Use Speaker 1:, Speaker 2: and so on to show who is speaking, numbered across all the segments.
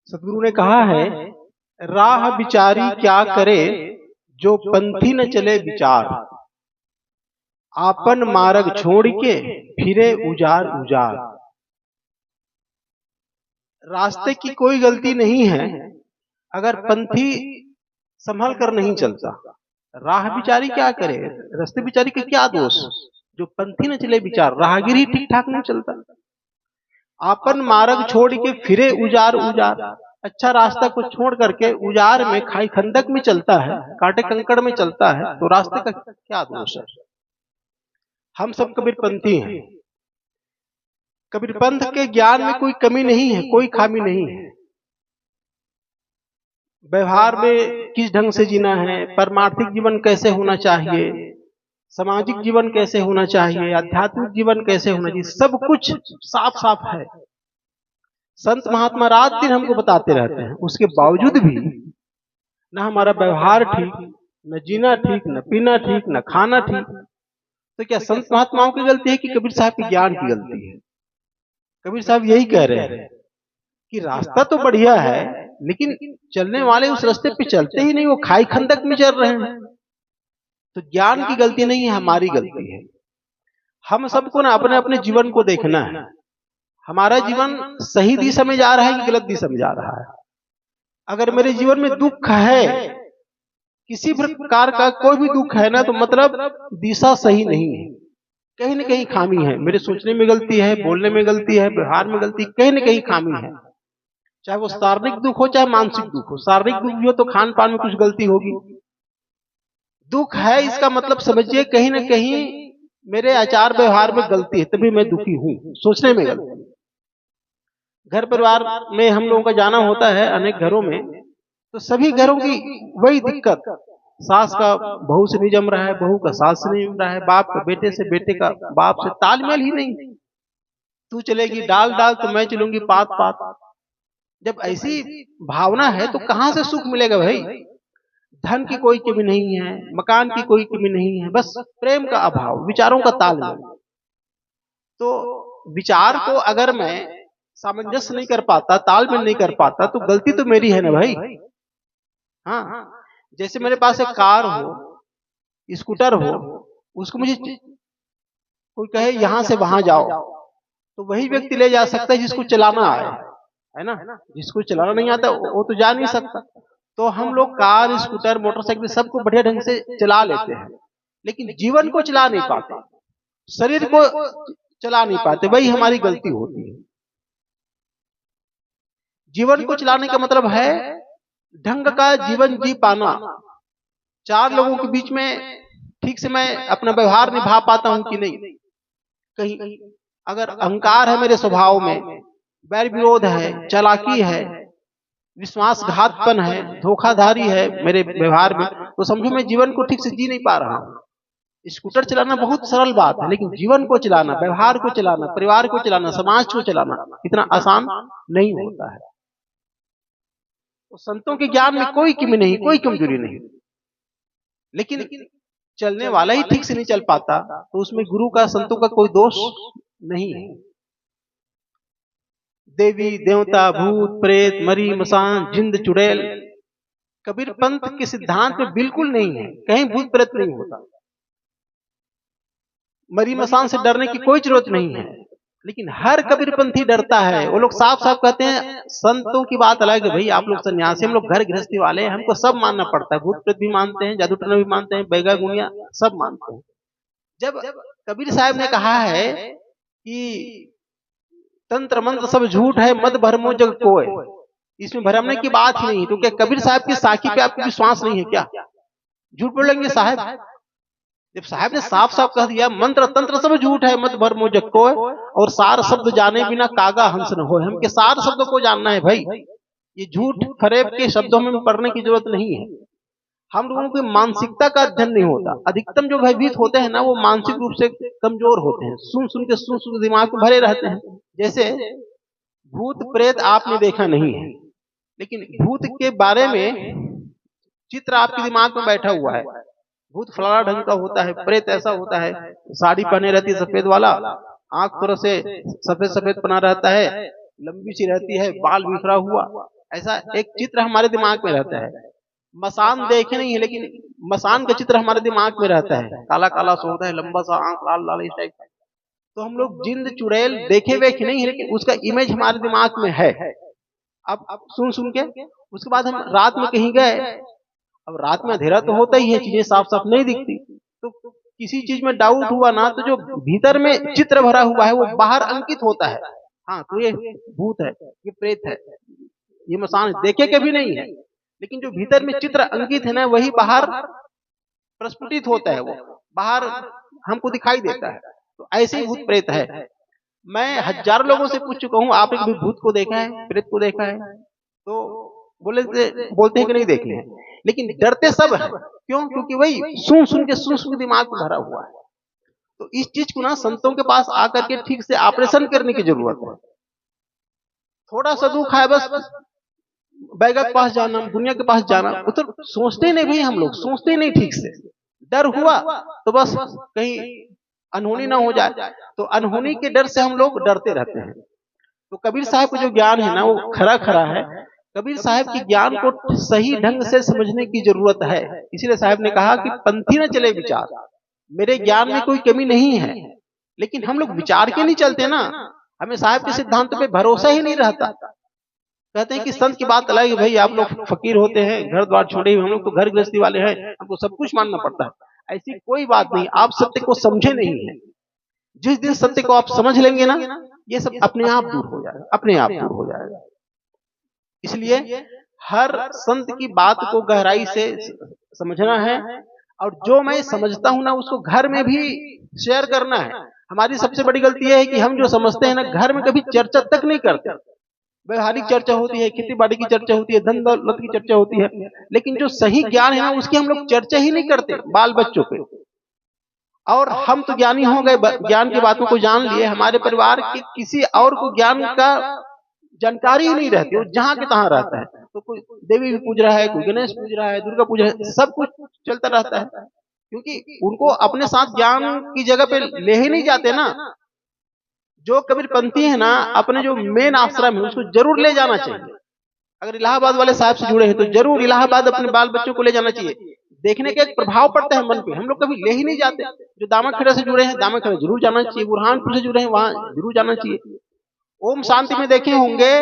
Speaker 1: सदगुरु ने कहा है, राह बिचारी क्या करे, जो पंथी न चले विचार, आपन मार्ग छोड़ के फिरे उजार उजार। रास्ते की कोई गलती नहीं है अगर पंथी संभल कर नहीं चलता। राह बिचारी क्या करे, रास्ते बिचारी का क्या दोष, जो पंथी न चले विचार, राहगीर ही ठीक ठाक नहीं चलता। आपन मार्ग छोड़ के फिरे उजार उजार, अच्छा रास्ता को छोड़ करके उजार में खाई खंदक में चलता है, कांटे कंकड़ में चलता है, तो रास्ते का क्या दोष है। हम सब कबीरपंथी हैं। कबीरपंथ के ज्ञान में कोई कमी नहीं है, कोई खामी नहीं है। व्यवहार में किस ढंग से जीना है, परमार्थिक जीवन कैसे होना चाहिए, सामाजिक जीवन कैसे होना चाहिए, आध्यात्मिक जीवन कैसे होना चाहिए, सब कुछ साफ साफ है। संत महात्मा रात दिन हमको बताते रहते हैं, उसके बावजूद भी न हमारा व्यवहार ठीक, न जीना ठीक, न पीना ठीक, न खाना ठीक। तो क्या संत महात्माओं की गलती है कि कबीर साहब के ज्ञान की गलती है? कबीर साहब यही कह रहे हैं कि रास्ता तो बढ़िया है, लेकिन चलने वाले उस रास्ते पे चलते ही नहीं, वो खाई खंदक में चल रहे हैं। तो ज्ञान की गलती नहीं है, हमारी गलती है। हम सबको ना अपने अपने जीवन को देखना है, हमारा जीवन सही दिशा में जा रहा है कि गलत दिशा में जा रहा है। अगर मेरे जीवन में दुख है, किसी प्रकार का कोई भी दुख है ना, तो मतलब दिशा सही नहीं है, कहीं न कहीं खामी है। मेरे सोचने में गलती है, बोलने में गलती है, व्यवहार में गलती, कहीं न कहीं खामी है। चाहे वो शारीरिक दुख हो चाहे मानसिक दुख हो। शारीरिक दुख भी हो तो खान पान में कुछ गलती होगी। दुख है इसका मतलब समझिए कहीं न कहीं मेरे आचार व्यवहार में गलती है, तभी मैं दुखी हूं, सोचने में गलती। घर परिवार में हम लोगों का जाना होता है अनेक घरों में, तो सभी घरों की वही दिक्कत, सास का बहू से नहीं जम रहा है, बहू का सास से नहीं जम रहा है, बाप का बेटे से, बेटे का बाप से तालमेल ही नहीं। तू चलेगी डाल डाल तो मैं चलूंगी पात पात। जब ऐसी भावना है तो कहां से सुख मिलेगा भाई। धन की कोई कमी नहीं है, मकान की कोई कमी नहीं है, बस प्रेम का अभाव, विचारों का तालमेल। तो विचार को अगर मैं सामंजस्य नहीं कर पाता, तालमेल नहीं कर पाता, तो गलती तो मेरी है ना भाई। हाँ, जैसे मेरे पास एक कार हो, स्कूटर हो, उसको मुझे कोई कहे यहां से वहां जाओ, तो वही व्यक्ति ले जा सकता है जिसको चलाना आए, है ना। जिसको चलाना नहीं आता वो तो जा नहीं सकता। तो हम लोग कार, स्कूटर, मोटरसाइकिल सबको बढ़िया ढंग से चला लेते हैं, लेकिन जीवन को चला नहीं पाते, शरीर को चला नहीं पाते, वही हमारी गलती होती है। जीवन को चलाने का मतलब है ढंग का जीवन जी पाना। चार लोगों के बीच में ठीक से मैं अपना व्यवहार निभा पाता हूं कि नहीं। कहीं अगर अहंकार है मेरे स्वभाव में, बैर विरोध है, चालाकी है, विश्वासघातपन है, धोखाधड़ी है मेरे व्यवहार में, तो समझो मैं जीवन को ठीक से जी नहीं पा रहा हूं। स्कूटर चलाना बहुत सरल बात है, लेकिन जीवन को चलाना, व्यवहार को चलाना, परिवार को चलाना, समाज को चलाना इतना आसान नहीं होता है। तो संतों के ज्ञान में कोई कमी नहीं, कोई कमजोरी नहीं, लेकिन चलने वाला ही ठीक से नहीं चल पाता, तो उसमें गुरु का, संतों का कोई दोष नहीं है। देवी देवता, भूत प्रेत, मरी मसान, जिंद चुड़ैल, कबीर पंथ के सिद्धांत में बिल्कुल नहीं है, कहीं भूत प्रेत नहीं होता। मरी मसान से डरने की कोई जरूरत नहीं है, लेकिन हर कबीरपंथी डरता है। वो लोग साफ साफ कहते हैं, संतों की बात अलग है भाई, आप लोग सन्यासी, हम लोग घर गृहस्थी वाले, हमको सब मानना पड़ता है। भूत प्रेत भी मानते हैं, जादू टोना भी मानते हैं, बैगा गुनिया सब मानते हैं। जब कबीर साहब ने कहा है कि तंत्र मंत्र सब झूठ है, मत भरमो जग कोय, इसमें भरमने की बात ही नहीं, तो क्या कबीर साहब की साखी पे आपको विश्वास नहीं है क्या? झूठ बोलेंगे साहब? जब साहब ने साफ साफ कह दिया मंत्र तंत्र सब झूठ है, मत भरमो जग कोय, और सार शब्द जाने बिना कागा हंस न होय, हमके सार शब्द को जानना है भाई। ये झूठ फरेब के शब्दों में पढ़ने की जरूरत नहीं है। हम लोगों की मानसिकता का अध्ययन नहीं होता। अधिकतम जो भयभीत होते हैं ना, वो मानसिक रूप से कमजोर होते हैं, सुन सुन के दिमाग में भरे रहते हैं। जैसे भूत प्रेत आपने देखा नहीं है, लेकिन भूत के बारे में चित्र आपके दिमाग में बैठा हुआ है। भूत फलाना ढंग का होता है, प्रेत ऐसा होता है, साड़ी पहने रहती है सफेद वाला, आंख थोड़ा से सफेद सफेद बना रहता है, लंबी सी रहती है, बाल बिखरा हुआ, ऐसा एक चित्र हमारे दिमाग में रहता है। मसान देखे नहीं है, लेकिन मसान का चित्र हमारे दिमाग में रहता है, काला काला सा होता है, लंबा सा आंख, लाल लाल इस टाइप का। तो हम लोग जिंद चुड़ैल देखे हुए नहीं है, लेकिन उसका इमेज हमारे दिमाग में है। अब सुन सुन के उसके बाद हम रात में कहीं गए, अब रात में अंधेरा तो होता ही है, चीजें साफ साफ नहीं दिखती, तो किसी चीज में डाउट हुआ ना, तो जो भीतर में चित्र भरा हुआ है वो बाहर अंकित होता है। हाँ, तो ये भूत है, ये प्रेत है, ये मसान देखे कभी नहीं है, लेकिन जो भीतर में चित्र अंकित है ना, वही बाहर प्रस्फुटित होता है, वो बाहर हमको दिखाई देता है। तो ऐसे ही भूत प्रेत है। मैं हजारों लोगों से पूछ चुका हूँ, आपने कभी भूत को देखा है, प्रेत को देखा है? तो बोलते हैं कि नहीं देखे हैं, लेकिन डरते सब है। क्यों? क्योंकि वही सुन के दिमाग में भरा हुआ है। तो इस चीज को ना संतों के पास आकर के ठीक से ऑपरेशन करने की जरूरत है। थोड़ा सा दुख है, बस बैगा के पास जाना, दुनिया के पास जाना, वो तो सोचते नहीं भाई, हम लोग सोचते नहीं ठीक से। डर हुआ तो बस कहीं अनहोनी ना हो जाए, तो अनहोनी के डर से हम लोग डरते रहते हैं। तो कबीर साहब का जो ज्ञान है ना, वो खरा खरा है। कबीर साहब की ज्ञान को सही ढंग से समझने की जरूरत है। इसीलिए साहब ने कहा कि पंथी न चले विचार। मेरे ज्ञान में कोई कमी नहीं है, लेकिन हम लोग विचार के नहीं चलते ना, हमें साहब के सिद्धांतों पे भरोसा ही नहीं रहता। कहते हैं कि संत की बात अलग है, भाई आप लोग फकीर होते हैं, घर द्वार छोड़े हुए, हम लोग तो घर गृहस्थी वाले हैं, हमको सब कुछ मानना पड़ता है। ऐसी कोई बात नहीं, आप सत्य को समझे नहीं है। जिस दिन सत्य को आप समझ लेंगे ना, ये सब अपने आप दूर हो जाएगा, अपने आप दूर हो जाएगा। इसलिए हर संत की बात को गहराई से समझना है, और जो मैं समझता हूं ना, उसको घर में भी शेयर करना है। हमारी सबसे बड़ी गलती यह है कि हम जो समझते हैं ना, घर में कभी चर्चा तक नहीं करते। व्यवहारिक चर्चा होती है, खेती बाड़ी की चर्चा होती है, धन दौलत की चर्चा होती है, लेकिन जो सही ज्ञान है ना, उसकी हम लोग चर्चा ही नहीं करते बाल बच्चों पे। और हम तो ज्ञानी हो गए, ज्ञान की बातों को जान लिए, हमारे परिवार के किसी और को ज्ञान का जानकारी ही नहीं रहती, वो जहां के तहां रहता है। तो कोई देवी भी पूज रहा है, कोई गणेश पूज रहा है, दुर्गा पूज रहा है, सब कुछ चलता रहता है, क्योंकि उनको अपने साथ ज्ञान की जगह पे ले ही नहीं जाते ना। जो कबीरपंथी है ना, अपने जो मेन आश्रम है उसको जरूर ले जाना चाहिए। अगर इलाहाबाद वाले साहब से जुड़े हैं तो जरूर इलाहाबाद अपने बाल बच्चों को ले जाना चाहिए। देखने का एक प्रभाव पड़ता है मन पे, हम लोग कभी ले ही नहीं जाते। जो दामाखेड़ा से जुड़े हैं, दामाखेड़ा जरूर जाना चाहिए, बुरहानपुर से जुड़े हैं, वहां जरूर जाना चाहिए। ओम शांति में देखे होंगे,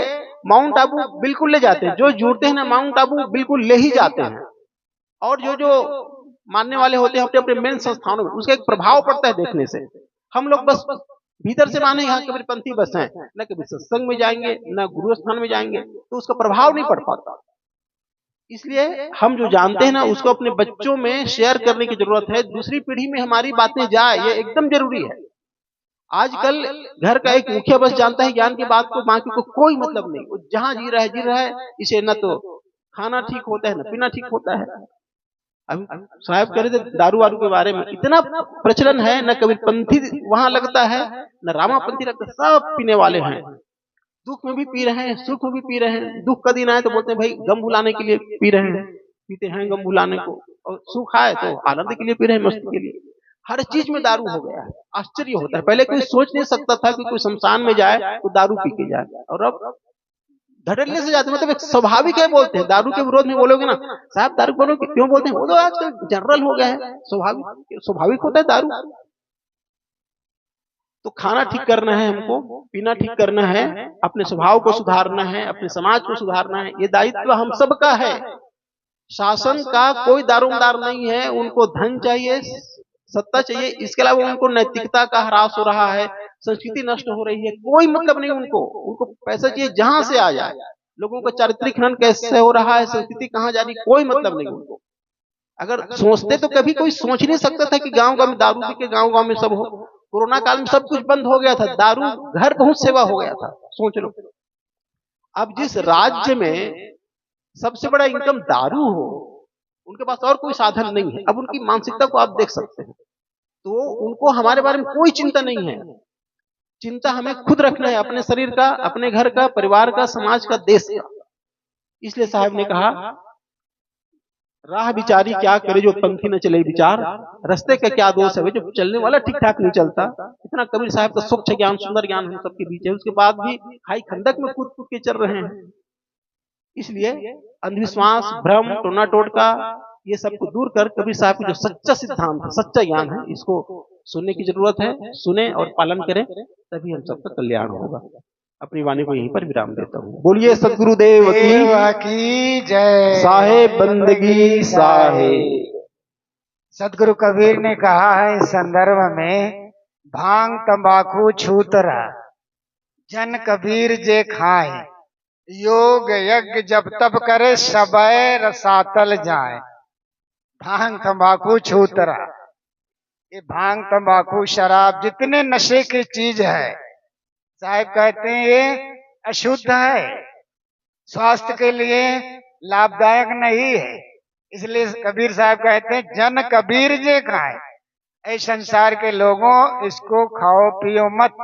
Speaker 1: माउंट आबू बिल्कुल ले जाते हैं, जो जुड़ते हैं ना माउंट आबू बिल्कुल ले ही जाते हैं। और जो जो मानने वाले होते हैं अपने अपने मेन संस्थानों में, उसका एक प्रभाव पड़ता है देखने से। हम लोग बस भीतर से माने यहाँ कबीरपंथी बस हैं, न कभी सत्संग में जाएंगे, न गुरु स्थान में जाएंगे, तो उसका प्रभाव नहीं पड़ पाता। इसलिए हम जो जानते हैं ना, उसको अपने बच्चों में शेयर करने की जरूरत है। दूसरी पीढ़ी में हमारी बातें जाए, ये एकदम जरूरी है। आजकल घर का एक मुखिया बस जानता है ज्ञान की बात को, बाकी को कोई मतलब नहीं। वो जहां जी रहा है, इसे न तो खाना ठीक होता है, न पीना ठीक होता है। अभी साहब कह रहे थे दारू वारू के बारे में, इतना प्रचलन है, न कबीरपंथी वहां लगता है, न रामापंथी लगता है, सब पीने वाले हैं। दुख में भी पी रहे हैं, सुख में भी पी रहे हैं। दुख का दिन आए तो बोलते हैं भाई गम भुलाने के लिए पी रहे हैं, पीते हैं गम भुलाने को, और सुख आए तो आनंद के लिए पी रहे हैं, मस्ती के लिए। हर चीज में दारू हो गया है। आश्चर्य होता है, पहले कोई सोच नहीं सकता था कि कोई शमशान में जाए तो दारू पी के जाए, और अब धड़ल्ले से जाते, मतलब एक स्वाभाविक है। बोलते हैं दारू के विरोध में बोलोगे ना, साहब दारू बोलो क्यों बोलते हैं, वो तो आजकल जनरल हो गया है, स्वाभाविक होता है दारू। तो खाना ठीक करना है हमको, पीना ठीक करना है, अपने स्वभाव को सुधारना है, अपने समाज को सुधारना है। ये दायित्व हम सबका है। शासन का कोई दारोमदार नहीं है, उनको धन चाहिए, सत्ता चाहिए, इसके अलावा उनको नैतिकता का ह्रास हो रहा है, संस्कृति नष्ट हो रही है, कोई मतलब नहीं उनको पैसा चाहिए जहां से आ जाए। लोगों का चारित्रिक खनन कैसे हो रहा है, संस्कृति कहाँ जा रही, कोई मतलब नहीं उनको। अगर सोचते तो कभी कोई सोच ही नहीं सकता था कि गांव गांव में दारू पी के गांव गांव में सब हो। कोरोना काल में सब कुछ बंद हो गया था, दारू घर पहुंच सेवा हो गया था, सोच लो। अब जिस राज्य में सबसे बड़ा इनकम दारू हो, उनके पास और कोई साधन नहीं है। अब उनकी मानसिकता को आप देख सकते हैं। तो उनको हमारे बारे में कोई चिंता नहीं है। चिंता हमें खुद रखना है, अपने शरीर का, अपने घर का, परिवार का, समाज का, देश का। इसलिए साहब ने कहा, राह विचारी क्या करे जो पंथी न चले विचार, रास्ते का क्या दोष है जो चलने वाला ठीक ठाक नहीं चलता। इतना कबीर साहब का स्वच्छ ज्ञान, सुंदर ज्ञान हम सबके बीच है, उसके बाद भी खाई खंडक में कूद कूद के चल रहे हैं। इसलिए अंधविश्वास, भ्रम, टोना टोटका ये सब को दूर कर कबीर साहब की जो सच्चा सिद्धांत है, सच्चा ज्ञान है, इसको सुनने की जरूरत है। सुने और पालन करें, तभी हम सबका कल्याण होगा। अपनी वाणी को यहीं पर विराम देता हूँ। बोलिए सदगुरुदेव
Speaker 2: की जय।
Speaker 1: साहेब बंदगी साहेब।
Speaker 2: सदगुरु कबीर ने कहा है इस संदर्भ में, भांग तंबाकू छूतरा जन कबीर जे खाए, योग यज्ञ जब तब करे सबय रसातल जाए। भांग तंबाकू छूतरा, ये भांग तंबाकू शराब जितने नशे की चीज है, साहब कहते हैं ये अशुद्ध है, स्वास्थ्य के लिए लाभदायक नहीं है। इसलिए कबीर साहब कहते हैं जन कबीर जे खाए, ऐ संसार के लोगों इसको खाओ पियो मत।